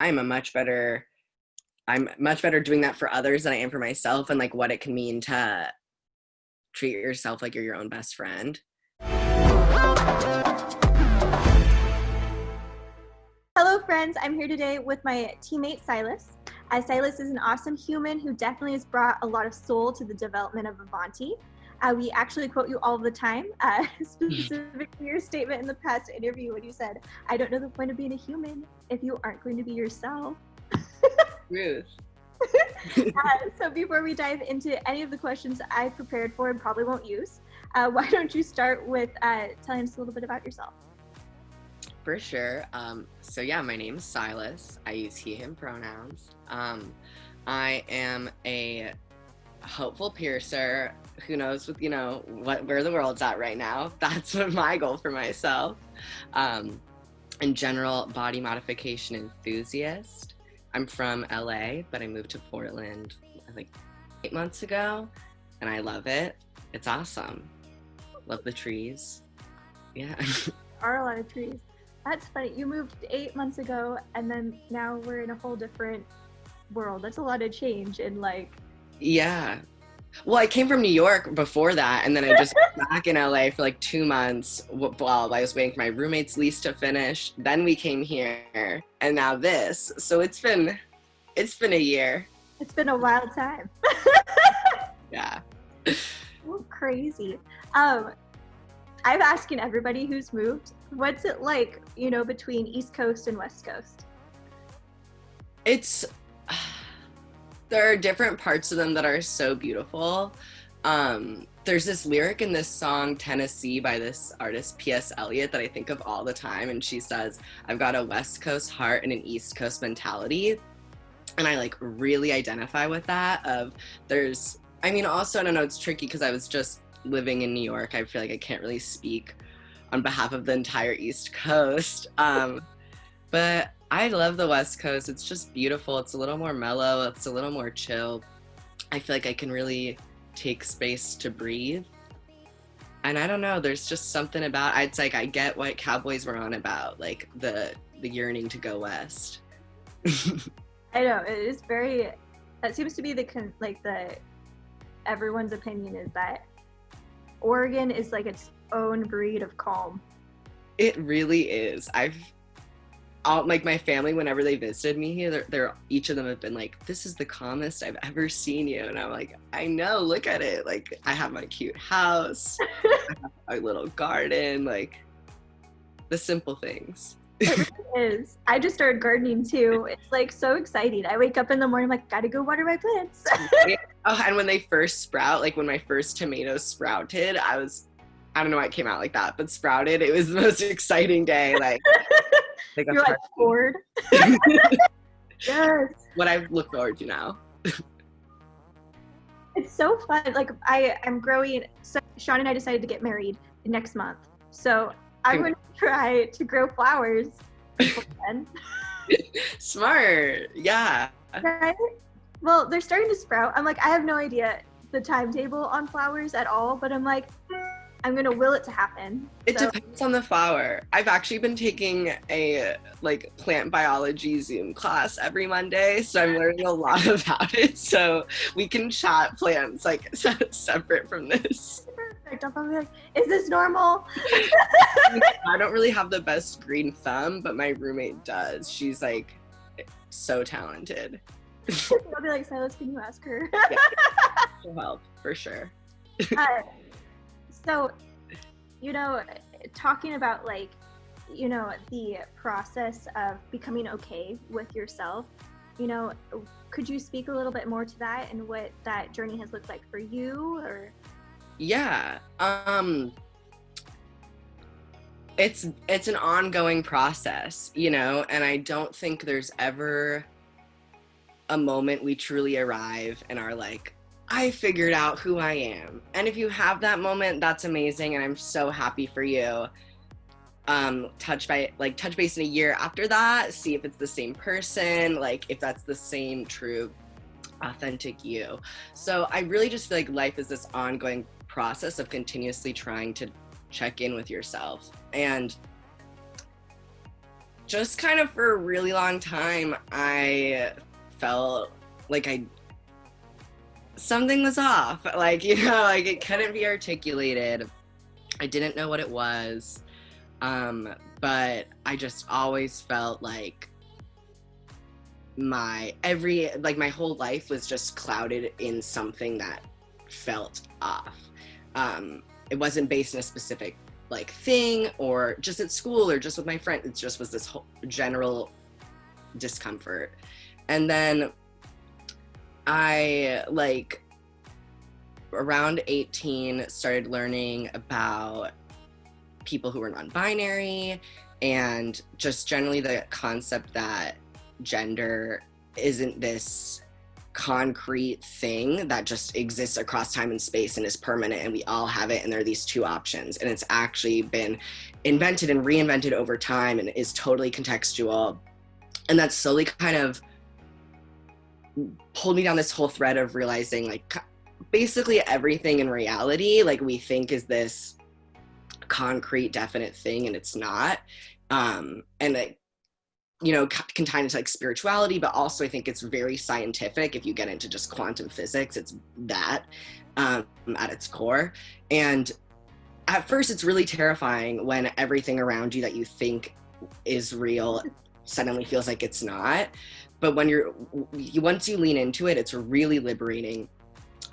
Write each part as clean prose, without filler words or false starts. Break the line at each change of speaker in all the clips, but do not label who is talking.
I'm much better doing that for others than I am for myself, and like what it can mean to treat yourself like you're your own best friend.
Hello friends, I'm here today with my teammate Silas. Silas is an awesome human who definitely has brought a lot of soul to the development of Avanti. We actually quote you all the time, specifically your statement in the past interview when you said, "I don't know the point of being a human if you aren't going to be yourself."
Ruth.
So before we dive into any of the questions I prepared for and probably won't use, why don't you start with telling us a little bit about yourself?
For sure. So yeah, my name is Silas. I use he, him pronouns. I am a hopeful piercer who knows where the world's at right now. That's what my goal for myself. In general, body modification enthusiast. I'm from LA, but I moved to Portland like 8 months ago, and I love it. It's awesome. Love the trees. Yeah.
There are a lot of trees. That's funny. You moved 8 months ago, and then now we're in a whole different world. That's a lot of change in like...
Yeah. Well, I came from New York before that, and then I just got back in LA for like 2 months while I was waiting for my roommate's lease to finish. Then we came here, and now this. So it's been a year.
It's been a wild time.
Yeah.
Well, crazy. I've asking everybody who's moved, what's it like, between East Coast and West Coast?
There are different parts of them that are so beautiful. There's this lyric in this song, Tennessee, by this artist, P.S. Eliot, that I think of all the time. And she says, "I've got a West Coast heart and an East Coast mentality." And I like really identify with that. Also, I don't know, it's tricky because I was just living in New York. I feel like I can't really speak on behalf of the entire East Coast. But I love the West Coast. It's just beautiful. It's a little more mellow. It's a little more chill. I feel like I can really take space to breathe. And I don't know, there's just something about, it's like I get what Cowboys were on about, like the yearning to go west.
I know, it is very, that seems to be everyone's opinion is that Oregon is like its own breed of calm.
It really is. My family, whenever they visited me here, they're each of them have been like, "This is the calmest I've ever seen you." And I'm like, I know, look at it. Like, I have my cute house, I have my little garden, like the simple things.
It really is. I just started gardening too. It's like so exciting. I wake up in the morning, I'm like, gotta go water my plants.
Oh, and when they first sprout, like when my first tomatoes sprouted, I don't know why it came out like that, but sprouted, it was the most exciting day. Like
you're like bored. Yes.
What I look forward to now.
It's so fun. Like I'm growing. So Sean and I decided to get married next month. So I'm going to try to grow flowers.
Smart. Yeah.
Right? Well, they're starting to sprout. I'm like, I have no idea the timetable on flowers at all, but I'm like, I'm going to will it to happen.
It depends on the flower. I've actually been taking a plant biology Zoom class every Monday, so I'm learning a lot about it. So we can chat plants separate from this.
Perfect. I'll probably be like, is this normal?
I don't really have the best green thumb, but my roommate does. She's like so talented.
I'll be like, Silas, can you ask her?
Yeah, she'll help for sure.
So, talking about the process of becoming okay with yourself, could you speak a little bit more to that and what that journey has looked like for you? Or
yeah, it's an ongoing process, and I don't think there's ever a moment we truly arrive and are like, I figured out who I am. And if you have that moment, that's amazing, and I'm so happy for you. Touch base in a year after that, see if it's the same person, if that's the same true, authentic you. So I really just feel like life is this ongoing process of continuously trying to check in with yourself. And just kind of for a really long time, I felt like something was off. Like, you know, like it couldn't be articulated. I didn't know what it was. But I just always felt like my whole life was just clouded in something that felt off. It wasn't based in a specific like thing or just at school or just with my friend. It just was this whole general discomfort. And then I like around 18 started learning about people who were non-binary and just generally the concept that gender isn't this concrete thing that just exists across time and space and is permanent and we all have it and there are these two options, and it's actually been invented and reinvented over time and is totally contextual. And that slowly kind of pulled me down this whole thread of realizing like basically everything in reality like we think is this concrete definite thing and it's not. And it, you know, can tie into like spirituality, but also I think it's very scientific. If you get into just quantum physics, it's that at its core. And at first it's really terrifying when everything around you that you think is real suddenly feels like it's not. But when once you lean into it, it's really liberating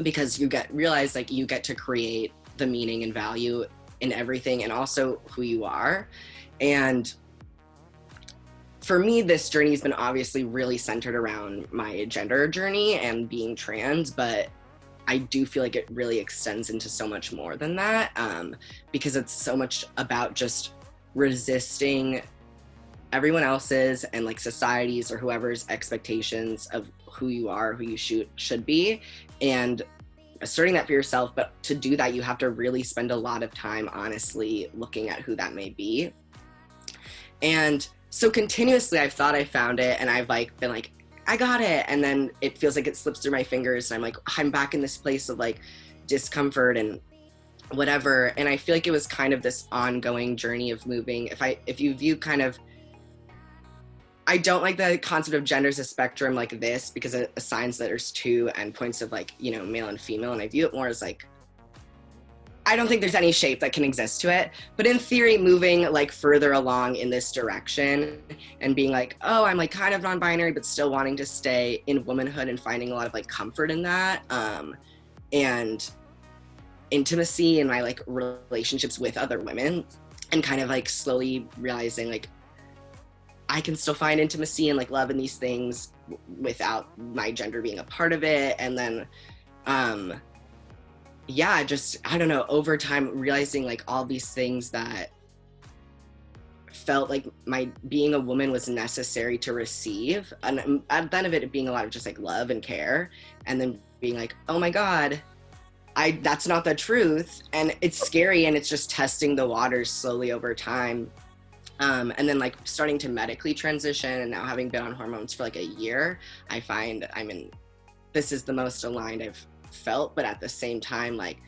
because you realize like you get to create the meaning and value in everything and also who you are. And for me, this journey has been obviously really centered around my gender journey and being trans, but I do feel like it really extends into so much more than that, because it's so much about just resisting everyone else's and like society's or whoever's expectations of who you are, who you should be, and asserting that for yourself. But to do that, you have to really spend a lot of time honestly looking at who that may be. And so continuously I've thought I found it and I've like been like, I got it. And then it feels like it slips through my fingers and I'm like, I'm back in this place of like discomfort and whatever. And I feel like it was kind of this ongoing journey of moving. If you view kind of, I don't like the concept of gender as a spectrum like this because it assigns that there's two endpoints of like, you know, male and female. And I view it more as like, I don't think there's any shape that can exist to it. But in theory, moving like further along in this direction and being like, oh, I'm like kind of non-binary, but still wanting to stay in womanhood and finding a lot of like comfort in that. And intimacy in my like relationships with other women and kind of like slowly realizing like, I can still find intimacy and like love in these things without my gender being a part of it. And then, yeah, just, I don't know, over time realizing like all these things that felt like my being a woman was necessary to receive. And at the end of it being a lot of just like love and care. And then being like, oh my God, that's not the truth. And it's scary and it's just testing the waters slowly over time. And then like starting to medically transition and now having been on hormones for like a year, I find this is the most aligned I've felt, but at the same time, like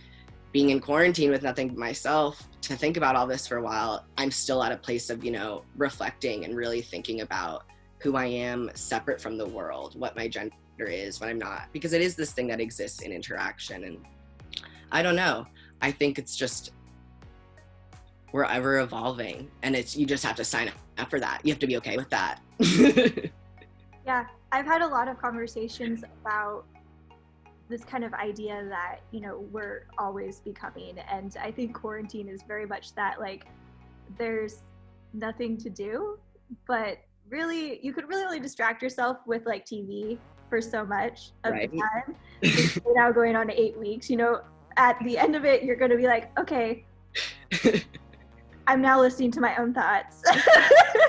being in quarantine with nothing but myself to think about all this for a while, I'm still at a place of, you know, reflecting and really thinking about who I am separate from the world, what my gender is, what I'm not, because it is this thing that exists in interaction. And I don't know, I think it's just, we're ever evolving and you just have to sign up for that. You have to be okay with that.
Yeah, I've had a lot of conversations about this kind of idea that, you know, we're always becoming. And I think quarantine is very much that, like, there's nothing to do, but really, you could really only distract yourself with like TV for so much of the time. It's now going on 8 weeks, you know, at the end of it, you're going to be like, okay, I'm now listening to my own thoughts.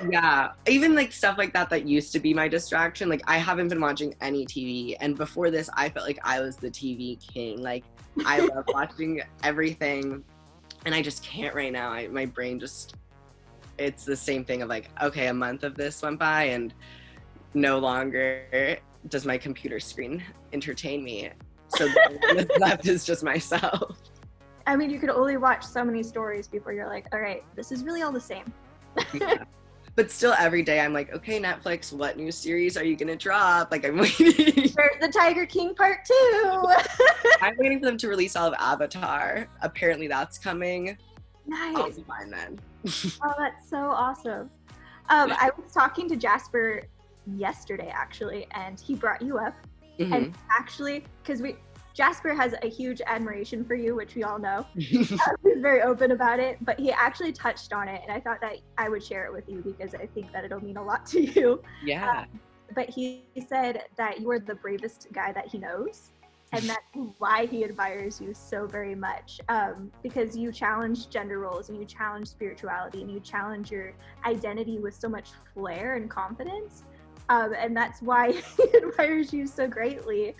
Yeah, even like stuff like that used to be my distraction. Like I haven't been watching any TV, and before this I felt like I was the TV king. Like I love watching everything and I just can't right now. My brain just, it's the same thing of like, okay, a month of this went by and no longer does my computer screen entertain me. So what's left is just myself.
I mean, you could only watch so many stories before you're like, all right, this is really all the same.
Yeah. But still every day I'm like, okay, Netflix, what new series are you gonna drop? Like, I'm waiting.
There's the Tiger King Part 2.
I'm waiting for them to release all of Avatar. Apparently that's coming.
Nice.
I'll be fine then.
Oh, that's so awesome. I was talking to Jasper yesterday, actually, and he brought you up.
Mm-hmm.
And actually, because Jasper has a huge admiration for you, which we all know. He's very open about it, but he actually touched on it, and I thought that I would share it with you because I think that it'll mean a lot to you.
Yeah.
But he said that you are the bravest guy that he knows, and that's why he admires you so very much, because you challenge gender roles and you challenge spirituality and you challenge your identity with so much flair and confidence. And that's why he admires you so greatly.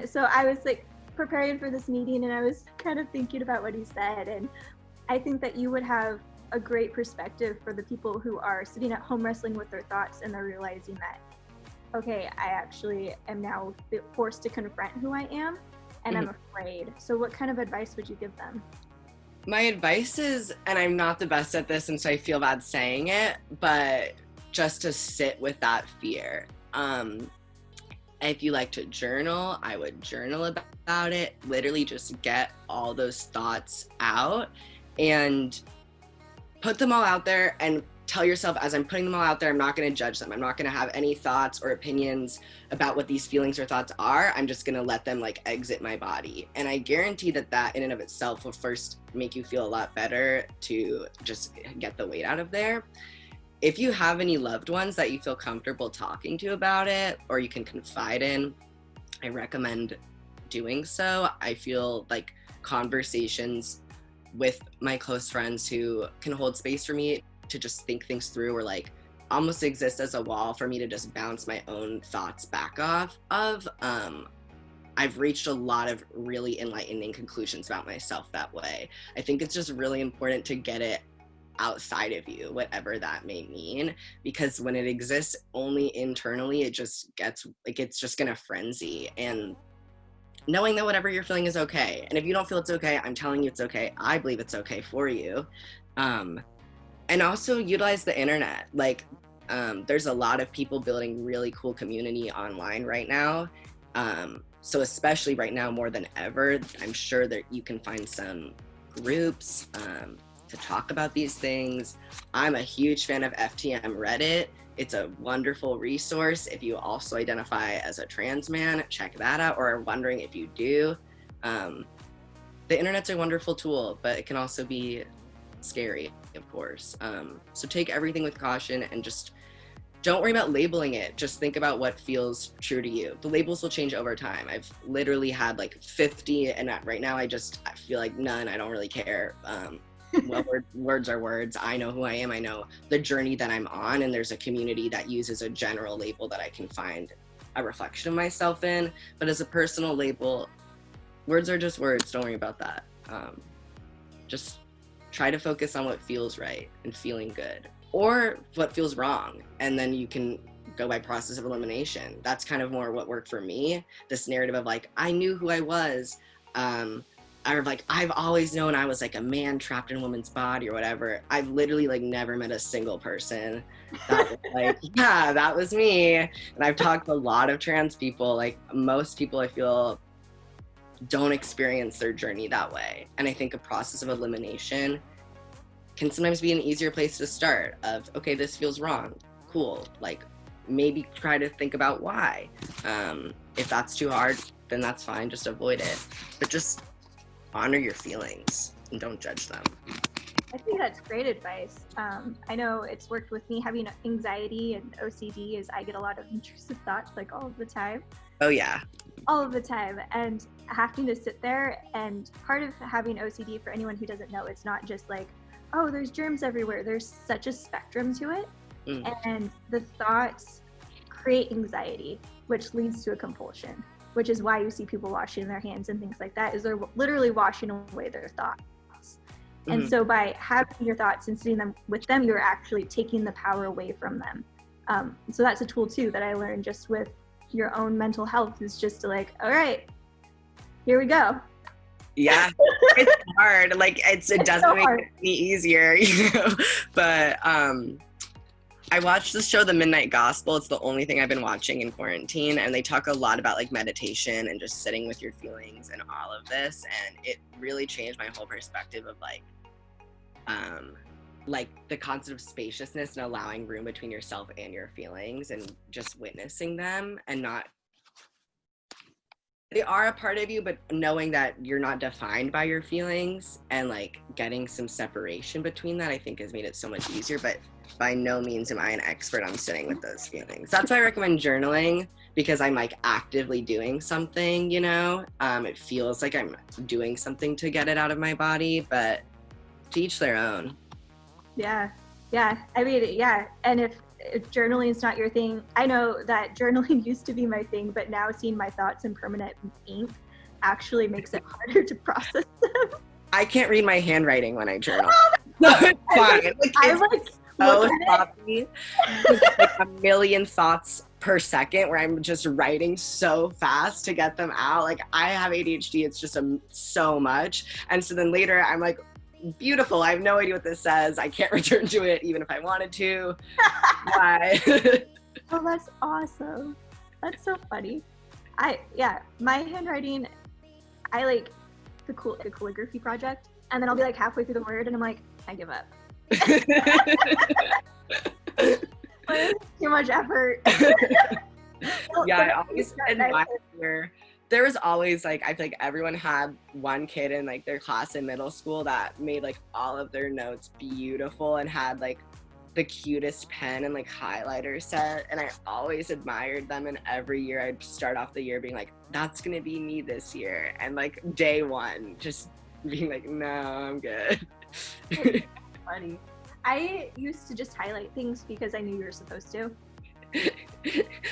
So I was like preparing for this meeting and I was kind of thinking about what he said. And I think that you would have a great perspective for the people who are sitting at home wrestling with their thoughts and they're realizing that, okay, I actually am now forced to confront who I am and I'm afraid. So what kind of advice would you give them?
My advice is, and I'm not the best at this and so I feel bad saying it, but just to sit with that fear. If you like to journal, I would journal about it. Literally just get all those thoughts out and put them all out there and tell yourself, as I'm putting them all out there, I'm not going to judge them. I'm not going to have any thoughts or opinions about what these feelings or thoughts are. I'm just going to let them like exit my body. And I guarantee that in and of itself will first make you feel a lot better to just get the weight out of there. If you have any loved ones that you feel comfortable talking to about it, or you can confide in, I recommend doing so. I feel like conversations with my close friends who can hold space for me to just think things through, or like almost exist as a wall for me to just bounce my own thoughts back off of. I've reached a lot of really enlightening conclusions about myself that way. I think it's just really important to get it outside of you, whatever that may mean, because when it exists only internally, it just gets like, it's just gonna frenzy. And knowing that whatever you're feeling is okay, and if you don't feel it's okay, I'm telling you it's okay. I believe it's okay for you. And also utilize the internet. Like there's a lot of people building really cool community online right now. So especially right now more than ever, I'm sure that you can find some groups to talk about these things. I'm a huge fan of FTM Reddit. It's a wonderful resource. If you also identify as a trans man, check that out, or are wondering if you do. The internet's a wonderful tool, but it can also be scary, of course. So take everything with caution and just don't worry about labeling it. Just think about what feels true to you. The labels will change over time. I've literally had like 50, and right now I feel like none. I don't really care. Well, words are words. I know who I am. I know the journey that I'm on, and there's a community that uses a general label that I can find a reflection of myself in. But as a personal label, words are just words. Don't worry about that. Just try to focus on what feels right and feeling good, or what feels wrong, and then you can go by process of elimination. That's kind of more what worked for me. This narrative of like, I knew who I was. I've always known I was like a man trapped in a woman's body or whatever. I've literally like never met a single person that was like, yeah, that was me. And I've talked to a lot of trans people. Like most people I feel don't experience their journey that way. And I think a process of elimination can sometimes be an easier place to start of, okay, this feels wrong. Cool. Like maybe try to think about why. If that's too hard, then that's fine. Just avoid it. But just honor your feelings and don't judge them.
I think that's great advice. I know it's worked with me having anxiety and OCD, is I get a lot of intrusive thoughts like all of the time.
Oh yeah.
All of the time. And having to sit there, and part of having OCD, for anyone who doesn't know, it's not just like, oh, there's germs everywhere. There's such a spectrum to it. And the thoughts create anxiety, which leads to a compulsion, which is why you see people washing their hands and things like that, is they're literally washing away their thoughts. And so by having your thoughts and sitting with them, you're actually taking the power away from them. So that's a tool too that I learned just with your own mental health, is just to like, all right, here we go.
Yeah, it's hard. Like it doesn't make it any easier, you know. But I watched the show The Midnight Gospel. It's the only thing I've been watching in quarantine, and they talk a lot about like meditation and just sitting with your feelings and all of this, and it really changed my whole perspective of like the concept of spaciousness and allowing room between yourself and your feelings and just witnessing them and not, they are a part of you, but knowing that you're not defined by your feelings and like getting some separation between that, I think has made it so much easier. But by no means am I an expert on sitting with those feelings. That's why I recommend journaling, because I'm like actively doing something, you know? It feels like I'm doing something to get it out of my body, but to each their own.
Yeah. I mean, yeah. And if journaling is not your thing, I know that journaling used to be my thing, but now seeing my thoughts in permanent ink actually makes it harder to process them.
I can't read my handwriting when I journal. No, it's fine. It's so sloppy. There's like a million thoughts per second where I'm just writing so fast to get them out. Like I have ADHD, it's just so much. And so then later I'm like, beautiful, I have no idea what this says. I can't return to it even if I wanted to. Why?
Oh, that's awesome. That's so funny. My handwriting, I like the calligraphy project, and then I'll be like halfway through the word and I'm like, I give up. Too much effort.
Yeah, I always admire. There was always like, I feel like everyone had one kid in like their class in middle school that made like all of their notes beautiful and had like the cutest pen and like highlighter set, and I always admired them, and every year I'd start off the year being like, that's gonna be me this year, and like day one just being like, no, I'm good.
Funny. I used to just highlight things because I knew you were supposed to.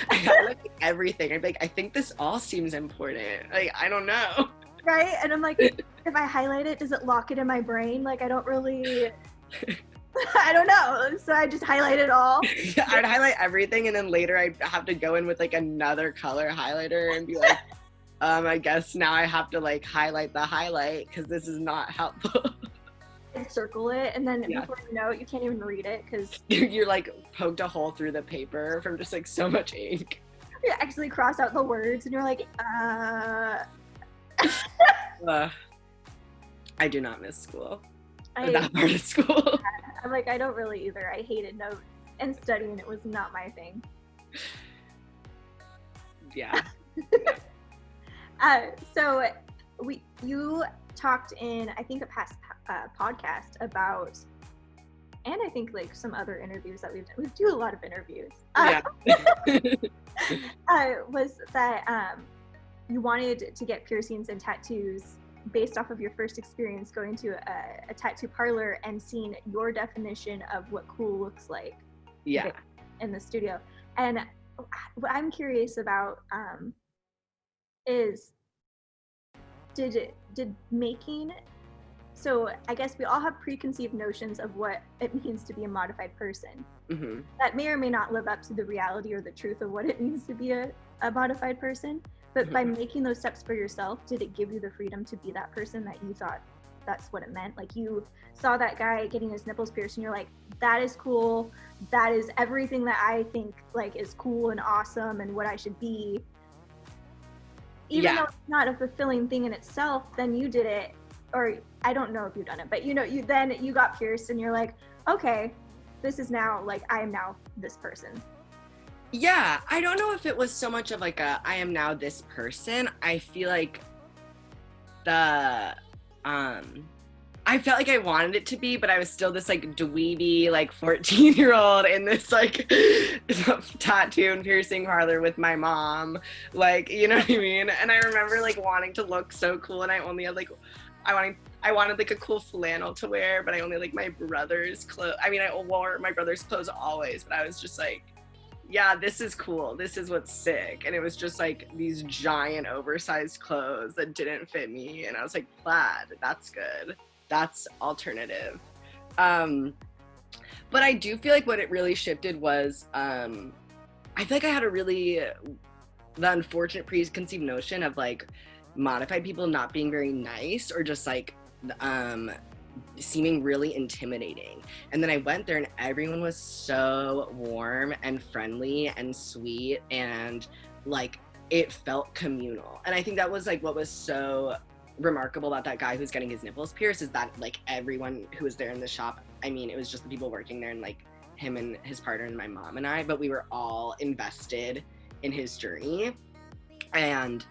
I highlight everything. I'm like, I think this all seems important. Like, I don't know.
Right? And I'm like, if I highlight it, does it lock it in my brain? Like, I don't really, I don't know. So I just highlight it all.
I'd highlight everything, and then later I'd have to go in with like another color highlighter and be like, I guess now I have to like highlight the highlight because this is not helpful.
Circle it, and then before you know it, you can't even read it because
you're like poked a hole through the paper from just like so much ink.
You actually cross out the words, and you're like,
I do not miss school. That part of school.
I'm like, I don't really either. I hated notes and studying. It was not my thing.
Yeah.
So you talked in, I think, a past podcast about, and I think like some other interviews that we've done. We do a lot of interviews.
Yeah.
Was that you wanted to get piercings and tattoos based off of your first experience going to a tattoo parlor and seeing your definition of what cool looks like.
Yeah.
In the studio. And what I'm curious about is did making, so I guess we all have preconceived notions of what it means to be a modified person.
Mm-hmm.
That may or may not live up to the reality or the truth of what it means to be a modified person. But by making those steps for yourself, did it give you the freedom to be that person that you thought that's what it meant? Like you saw that guy getting his nipples pierced and you're like, that is cool. That is everything that I think like is cool and awesome and what I should be. Even though it's not a fulfilling thing in itself, then you did it, or I don't know if you've done it, but you know, you got pierced and you're like, okay, this is now like, I am now this person.
Yeah, I don't know if it was so much of like I am now this person. I feel like I felt like I wanted it to be, but I was still this like dweeby, like 14-year-old in this like tattoo and piercing parlor with my mom. Like, you know what I mean? And I remember like wanting to look so cool, and I only had like, I wanted like a cool flannel to wear, but I only like my brother's clothes. I mean, I wore my brother's clothes always, but I was just like, yeah, this is cool. This is what's sick. And it was just like these giant oversized clothes that didn't fit me. And I was like, plaid, that's good. That's alternative. But I do feel like what it really shifted was, I feel like I had the unfortunate preconceived notion of like modified people not being very nice, or just like, seeming really intimidating. And then I went there and everyone was so warm and friendly and sweet, and like it felt communal. And I think that was like what was so remarkable about that guy who's getting his nipples pierced, is that like everyone who was there in the shop, I mean, it was just the people working there and like him and his partner and my mom and I, but we were all invested in his journey. And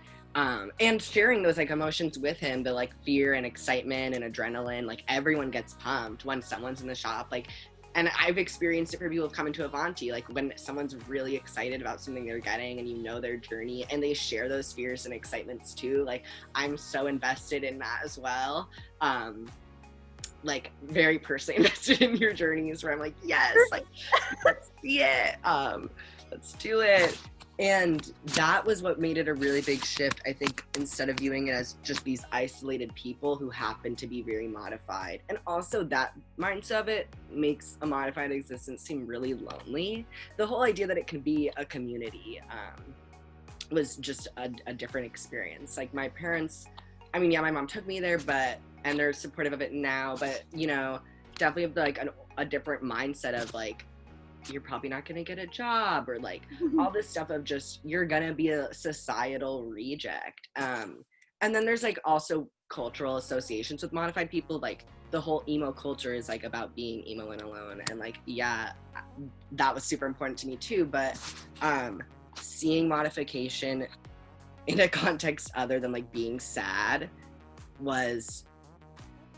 sharing those like emotions with him, the like fear and excitement and adrenaline, like everyone gets pumped when someone's in the shop. Like, and I've experienced it for people who've come into Avanti, like when someone's really excited about something they're getting and you know their journey and they share those fears and excitements too, like I'm so invested in that as well. Like very personally invested in your journeys, where I'm like, yes, like let's see it, let's do it. And that was what made it a really big shift, I think, instead of viewing it as just these isolated people who happen to be very modified. And also that mindset of it makes a modified existence seem really lonely. The whole idea that it can be a community was just a different experience. Like my parents, I mean, yeah, my mom took me there, and they're supportive of it now, but you know, definitely have like a different mindset of like, you're probably not going to get a job, or like all this stuff of just, you're going to be a societal reject. And then there's like also cultural associations with modified people. Like the whole emo culture is like about being emo and alone. And like, yeah, that was super important to me too. But seeing modification in a context other than like being sad was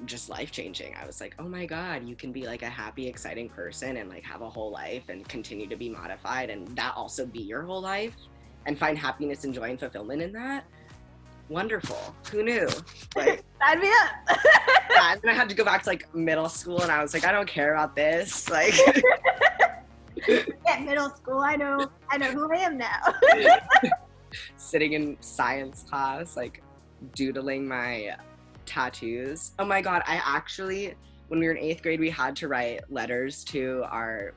just life-changing. I was like, oh my god, you can be like a happy, exciting person and like have a whole life and continue to be modified, and that also be your whole life and find happiness and joy and fulfillment in that. Wonderful. Who knew? Like,
Sign me up.
yeah, and then I had to go back to like middle school and I was like, I don't care about this. Like
At middle school, I know who I am now.
Sitting in science class, like doodling my tattoos. Oh my god, I actually, when we were in 8th grade, we had to write letters to our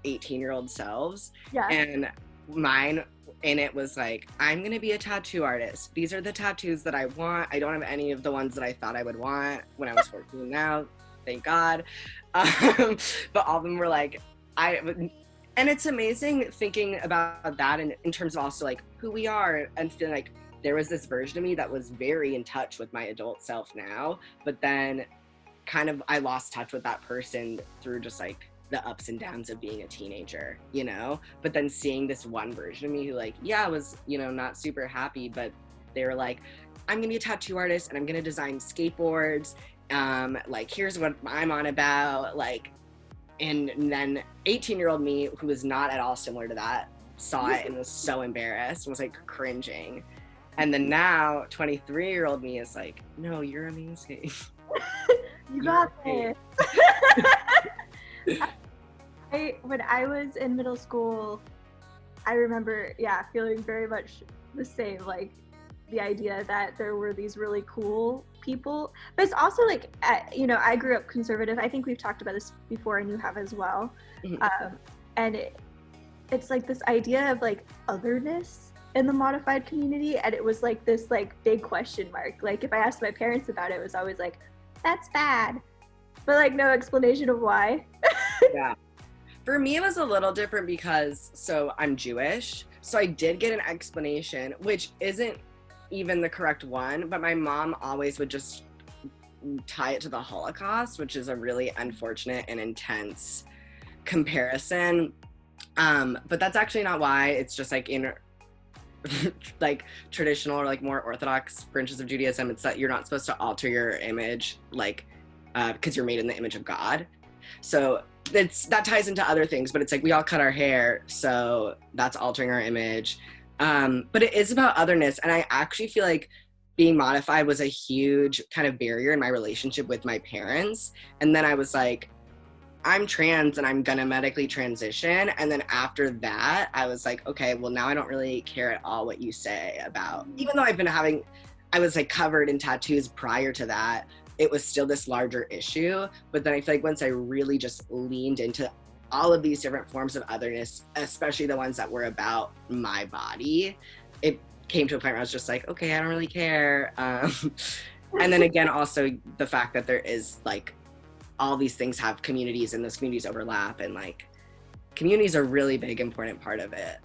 18-year-old selves.
Yeah.
And mine in it was like, I'm gonna be a tattoo artist. These are the tattoos that I want. I don't have any of the ones that I thought I would want when I was 14 now, thank god. But all of them were like, and it's amazing thinking about that in terms of also like who we are, and feeling like there was this version of me that was very in touch with my adult self now, but then kind of I lost touch with that person through just like the ups and downs of being a teenager, you know? But then seeing this one version of me who like, yeah, was, you know, not super happy, but they were like, I'm gonna be a tattoo artist and I'm gonna design skateboards. Like, here's what I'm on about. Like, and then 18-year-old me, who was not at all similar to that, saw it and was so embarrassed and was like cringing. And then now 23-year-old me is like, no, you're amazing.
You got this. When I was in middle school, I remember, feeling very much the same, like the idea that there were these really cool people. But it's also like, I grew up conservative. I think we've talked about this before and you have as well. Mm-hmm. And it's like this idea of like otherness in the modified community, and it was like this like big question mark. Like if I asked my parents about it, it was always like, that's bad, but like no explanation of why.
Yeah, for me it was a little different because so I'm Jewish, so I did get an explanation, which isn't even the correct one, but my mom always would just tie it to the Holocaust, which is a really unfortunate and intense comparison, but that's actually not why. It's just like in like traditional or like more orthodox branches of Judaism, it's that you're not supposed to alter your image, like because you're made in the image of God. So that ties into other things, but it's like we all cut our hair, so that's altering our image. But it is about otherness, and I actually feel like being modified was a huge kind of barrier in my relationship with my parents. And then I was like, I'm trans and I'm gonna medically transition. And then after that, I was like, okay, well now I don't really care at all what you say about, even though I was like covered in tattoos prior to that, it was still this larger issue. But then I feel like once I really just leaned into all of these different forms of otherness, especially the ones that were about my body, it came to a point where I was just like, okay, I don't really care. And then again, also the fact that there is like all these things have communities, and those communities overlap, and like communities are a really big, important part of it.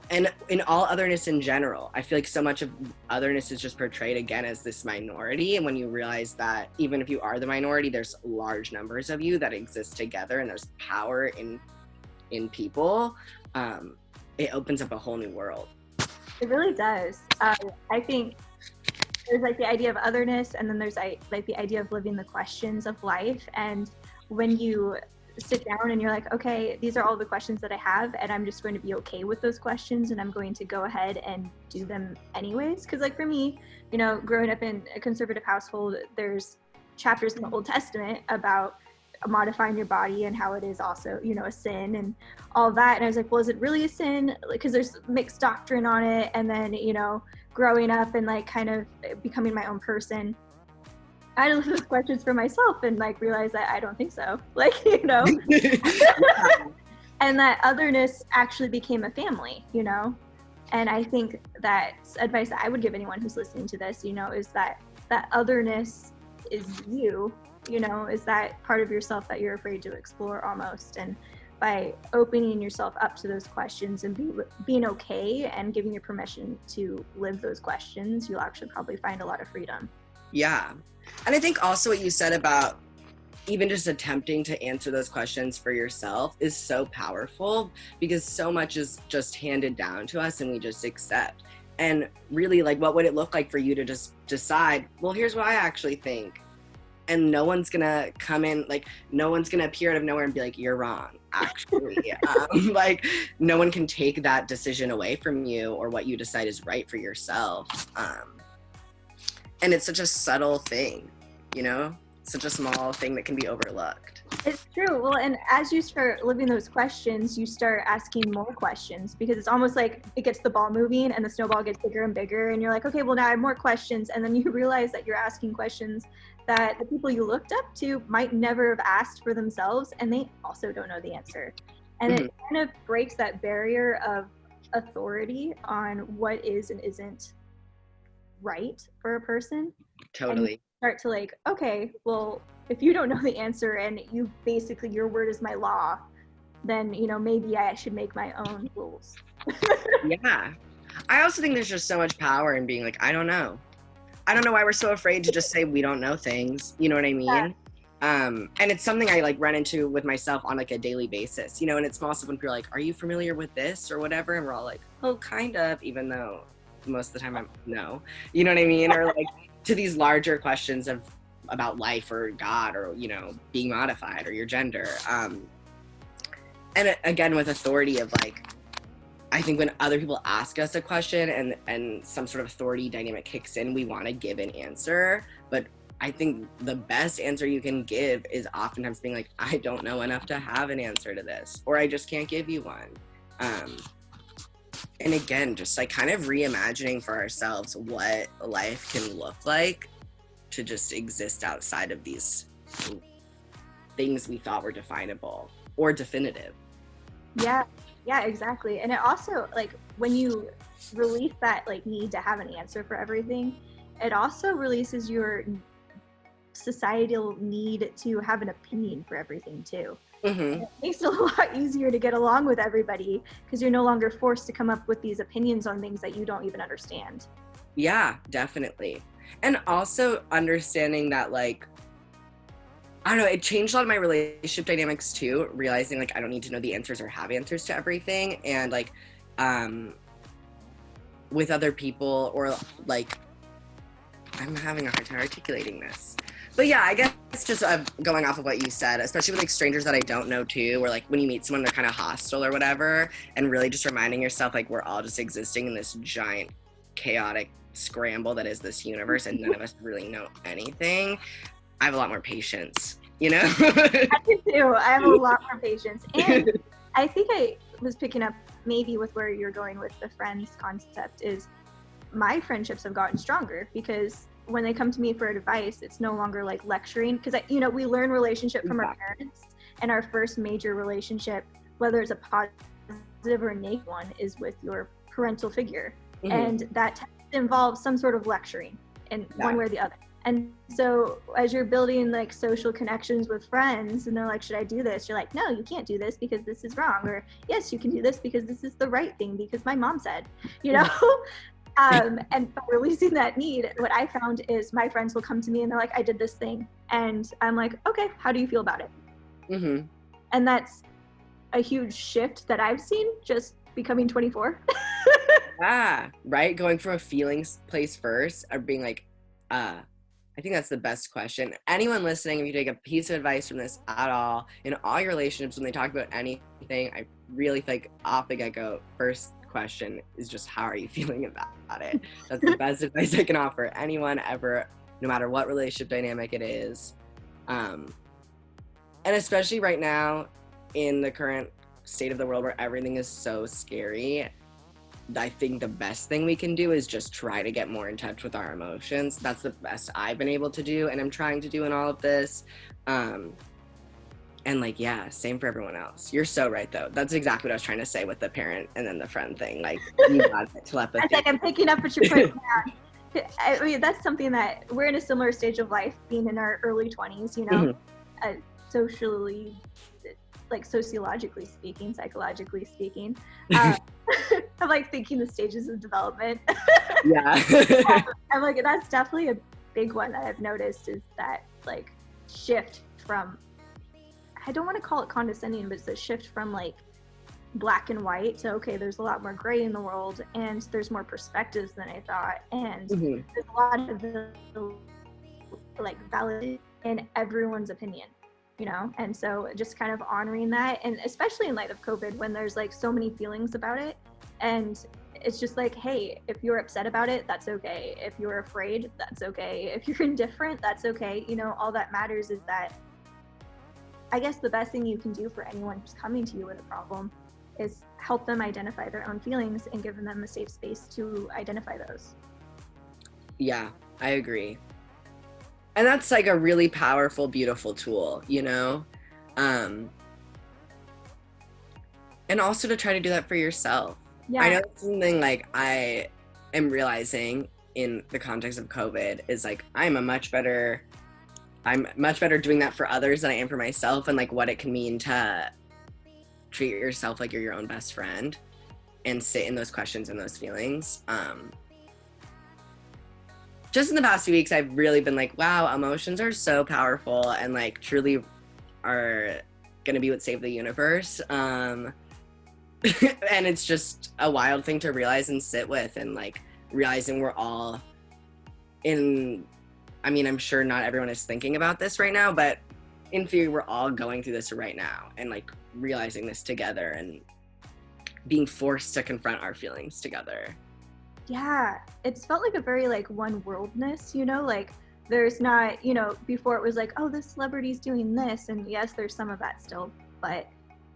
And in all otherness in general, I feel like so much of otherness is just portrayed again as this minority. And when you realize that even if you are the minority, there's large numbers of you that exist together, and there's power in people, it opens up a whole new world.
It really does. I think there's like the idea of otherness, and then there's like the idea of living the questions of life. And when you sit down and you're like, okay, these are all the questions that I have, and I'm just going to be okay with those questions, and I'm going to go ahead and do them anyways. Because like for me, you know, growing up in a conservative household, there's chapters in the Old Testament about modifying your body and how it is also, you know, a sin and all that. And I was like, well, is it really a sin? Because there's mixed doctrine on it. And then, you know, growing up and like kind of becoming my own person, I had to look at those questions for myself and like realize that I don't think so. Like, you know, and that otherness actually became a family, you know. And I think that advice that I would give anyone who's listening to this, you know, is that otherness is you know, is that part of yourself that you're afraid to explore almost. And by opening yourself up to those questions and being okay and giving you permission to live those questions, you'll actually probably find a lot of freedom.
Yeah. And I think also what you said about even just attempting to answer those questions for yourself is so powerful, because so much is just handed down to us and we just accept. And really, like, what would it look like for you to just decide, well, here's what I actually think. And no one's gonna come in, like, no one's gonna appear out of nowhere and be like, you're wrong, actually. Like, no one can take that decision away from you or what you decide is right for yourself. And it's such a subtle thing, you know? Such a small thing that can be overlooked.
It's true. Well, and as you start living those questions, you start asking more questions, because it's almost like it gets the ball moving and the snowball gets bigger and bigger. And you're like, okay, well, now I have more questions. And then you realize that you're asking questions that the people you looked up to might never have asked for themselves, and they also don't know the answer. And it kind of breaks that barrier of authority on what is and isn't right for a person.
Totally.
And start to like, okay, well, if you don't know the answer and you basically, your word is my law, then, you know, maybe I should make my own rules.
Yeah. I also think there's just so much power in being like, I don't know. I don't know why we're so afraid to just say we don't know things. You know what I mean? Yeah. And it's something I like run into with myself on like a daily basis, you know, and it's small stuff when people are like, are you familiar with this or whatever? And we're all like, oh, kind of, even though most of the time I'm no, you know what I mean? Or like to these larger questions about life or God or, you know, being modified or your gender. And again, with authority of like, I think when other people ask us a question and some sort of authority dynamic kicks in, we want to give an answer. But I think the best answer you can give is oftentimes being like, I don't know enough to have an answer to this, or I just can't give you one. And again, just like kind of reimagining for ourselves what life can look like to just exist outside of these things we thought were definable or definitive.
Yeah, exactly. And it also, like, when you release that like need to have an answer for everything, it also releases your societal need to have an opinion for everything too. Mm-hmm. It makes it a lot easier to get along with everybody, because you're no longer forced to come up with these opinions on things that you don't even understand.
Yeah, definitely. And also understanding that, like, I don't know, it changed a lot of my relationship dynamics too, realizing like I don't need to know the answers or have answers to everything. And like with other people, or like, I'm having a hard time articulating this. But yeah, I guess it's just going off of what you said, especially with like strangers that I don't know too, or like when you meet someone, they're kind of hostile or whatever, and really just reminding yourself like we're all just existing in this giant chaotic scramble that is this universe, and none of us really know anything. I have a lot more patience, you know?
I do too. I have a lot more patience. And I think I was picking up maybe with where you're going with the friends concept is my friendships have gotten stronger, because when they come to me for advice, it's no longer like lecturing, because you know, we learn relationship from our parents, and our first major relationship, whether it's a positive or a negative one, is with your parental figure. Mm-hmm. And that involves some sort of lecturing in one way or the other. And so as you're building like social connections with friends and they're like, should I do this? You're like, no, you can't do this because this is wrong. Or yes, you can do this because this is the right thing because my mom said, you know? And by releasing that need, what I found is my friends will come to me and they're like, I did this thing. And I'm like, okay, how do you feel about it?
Mm-hmm.
And that's a huge shift that I've seen just becoming 24.
Right? Going from a feelings place first, or being like, I think that's the best question. Anyone listening, if you take a piece of advice from this at all, in all your relationships, when they talk about anything, I really think off the get-go, first question is just, how are you feeling about it? That's the best advice I can offer anyone ever, no matter what relationship dynamic it is. And especially right now, in the current state of the world where everything is so scary, I think the best thing we can do is just try to get more in touch with our emotions. That's the best I've been able to do, and I'm trying to do in all of this. And like, yeah, same for everyone else. You're so right, though. That's exactly what I was trying to say with the parent and then the friend thing. Like, you got it, telepathy.
It's like I'm picking up what you're putting down. I mean, that's something that we're in a similar stage of life, being in our early 20s, you know, socially, like sociologically speaking, psychologically speaking. I'm like thinking the stages of development.
Yeah.
I'm like, that's definitely a big one that I've noticed, is that like shift from, I don't want to call it condescending, but it's a shift from like black and white to, okay, there's a lot more gray in the world and there's more perspectives than I thought. And there's a lot of like valid in everyone's opinion, you know? And so just kind of honoring that, and especially in light of COVID, when there's like so many feelings about it, and it's just like, hey, if you're upset about it, that's okay. If you're afraid, that's okay. If you're indifferent, that's okay. You know, all that matters is that, I guess the best thing you can do for anyone who's coming to you with a problem is help them identify their own feelings and give them a safe space to identify those.
Yeah, I agree. And that's like a really powerful, beautiful tool, you know? And also to try to do that for yourself.
Yeah.
I know that's something like I am realizing in the context of COVID is like, I'm much better doing that for others than I am for myself, and like what it can mean to treat yourself like you're your own best friend and sit in those questions and those feelings. Just in the past few weeks, I've really been like, wow, emotions are so powerful and like truly are gonna be what save the universe. And it's just a wild thing to realize and sit with, and like realizing we're all in, I mean, I'm sure not everyone is thinking about this right now, but in theory, we're all going through this right now, and like realizing this together and being forced to confront our feelings together.
Yeah, it's felt like a very like one worldness, you know, like there's not, you know, before it was like, oh, this celebrity's doing this, and yes, there's some of that still, but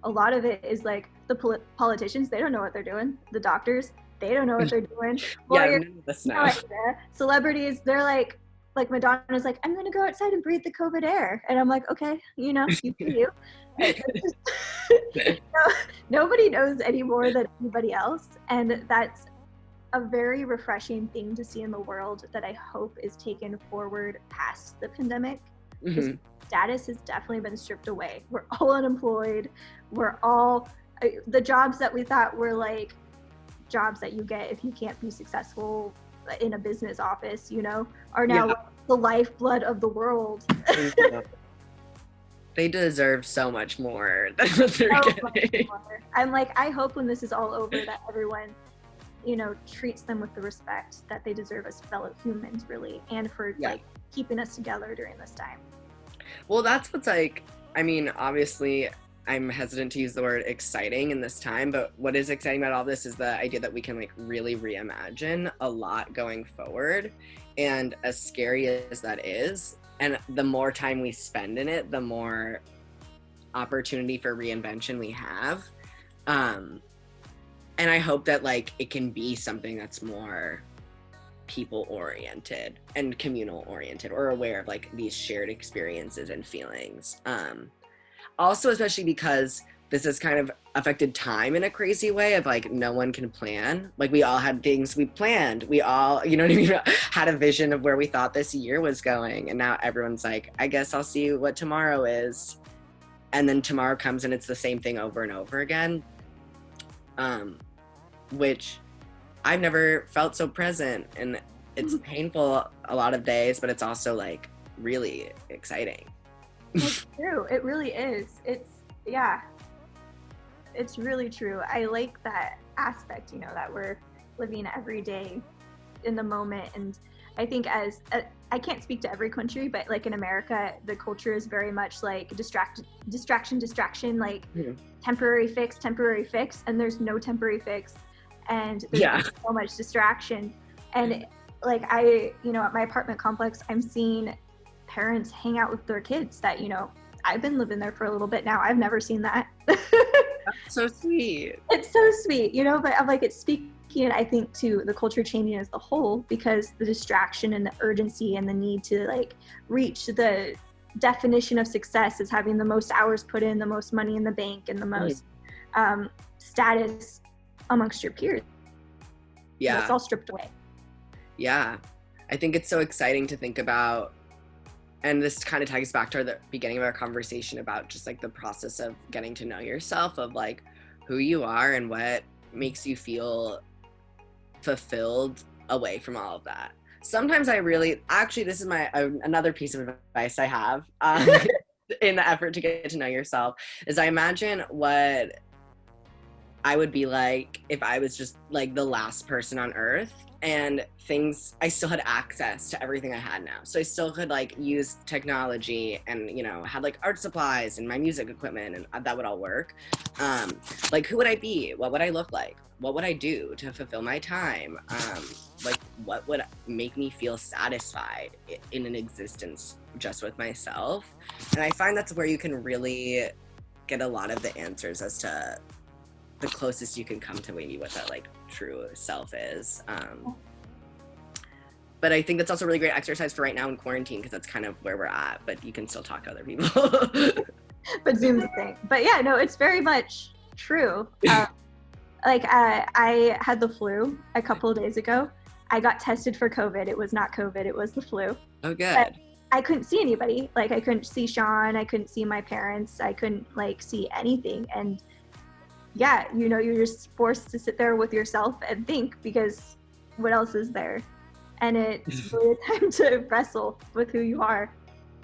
a lot of it is like the politicians, they don't know what they're doing. The doctors, they don't know what they're doing. Lawyers,
none of us know.
Celebrities, they're like Madonna's like, I'm gonna go outside and breathe the COVID air, and I'm like, okay, you know, you do you. Nobody knows any more than anybody else, and that's a very refreshing thing to see in the world that I hope is taken forward past the pandemic. Status has definitely been stripped away. We're all unemployed. We're all, the jobs that we thought were like jobs that you get if you can't be successful in a business office, you know, are now the lifeblood of the world.
They deserve so much more than what they're getting.
I'm like, I hope when this is all over that everyone, you know, treats them with the respect that they deserve as fellow humans, really, and for like keeping us together during this time.
Well, that's what's like, I mean, obviously I'm hesitant to use the word exciting in this time, but what is exciting about all this is the idea that we can like really reimagine a lot going forward. And as scary as that is, and the more time we spend in it, the more opportunity for reinvention we have. And I hope that like it can be something that's more people oriented and communal oriented, or aware of like these shared experiences and feelings. Also, especially because this has kind of affected time in a crazy way of like, no one can plan. Like we all had things we planned. We all, you know what I mean? Had a vision of where we thought this year was going. And now everyone's like, I guess I'll see what tomorrow is. And then tomorrow comes and it's the same thing over and over again. Which I've never felt so present, and it's painful a lot of days, but it's also like really exciting.
It's true. It really is. It's really true. I like that aspect, you know, that we're living every day in the moment. And I think I can't speak to every country, but like in America, the culture is very much like distraction, like temporary fix, and there's no temporary fix. And there's so much distraction. And like at my apartment complex, I'm seeing parents hang out with their kids that, you know, I've been living there for a little bit now. I've never seen that.
That's so sweet.
It's so sweet, you know, but I'm like, it's speaking, I think, to the culture changing as a whole, because the distraction and the urgency and the need to like reach the definition of success is having the most hours put in, the most money in the bank, and the most status amongst your peers.
Yeah.
It's all stripped away.
Yeah. I think it's so exciting to think about, and this kind of ties back to the beginning of our conversation about just like the process of getting to know yourself, of like who you are and what makes you feel fulfilled away from all of that. Sometimes this is another piece of advice I have in the effort to get to know yourself, is I imagine what I would be like if I was just like the last person on earth, and I still had access to everything I had now. So I still could like use technology and, you know, had like art supplies and my music equipment, and that would all work. Like who would I be? What would I look like? What would I do to fulfill my time? Like what would make me feel satisfied in an existence just with myself? And I find that's where you can really get a lot of the answers as to the closest you can come to maybe what that like true self is. But I think that's also a really great exercise for right now in quarantine, because that's kind of where we're at, but you can still talk to other people.
But Zoom's a thing. But yeah, no, it's very much true. I had the flu a couple of days ago. I got tested for COVID. It was not COVID, it was the flu.
Oh, good.
But I couldn't see anybody. Like I couldn't see Sean, I couldn't see my parents, I couldn't like see anything. And yeah, you know, you're just forced to sit there with yourself and think, because what else is there? And it's really a time to wrestle with who you are.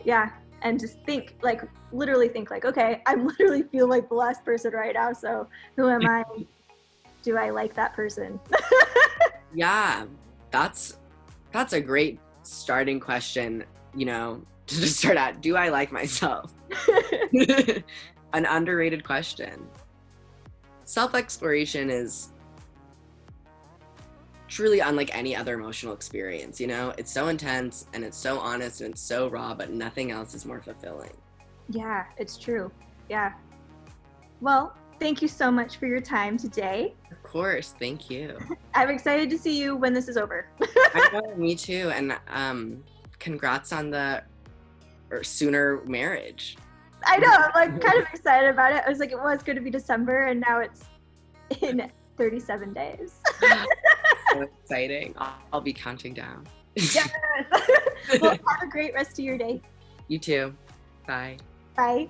Yeah. And just think, like, literally think like, okay, I literally feel like the last person right now. So who am I? Do I like that person?
Yeah, that's a great starting question, you know, to just start at. Do I like myself? An underrated question. Self-exploration is truly unlike any other emotional experience, you know? It's so intense and it's so honest and it's so raw, but nothing else is more fulfilling.
Yeah, it's true. Yeah. Well, thank you so much for your time today.
Of course, thank you.
I'm excited to see you when this is over.
I know, me too. And congrats on the sooner marriage.
I know, I'm like kind of excited about it. I was like, it was going to be December and now it's in 37 days.
So exciting. I'll be counting down.
Yes. Well, have a great rest of your day.
You too. Bye.
Bye.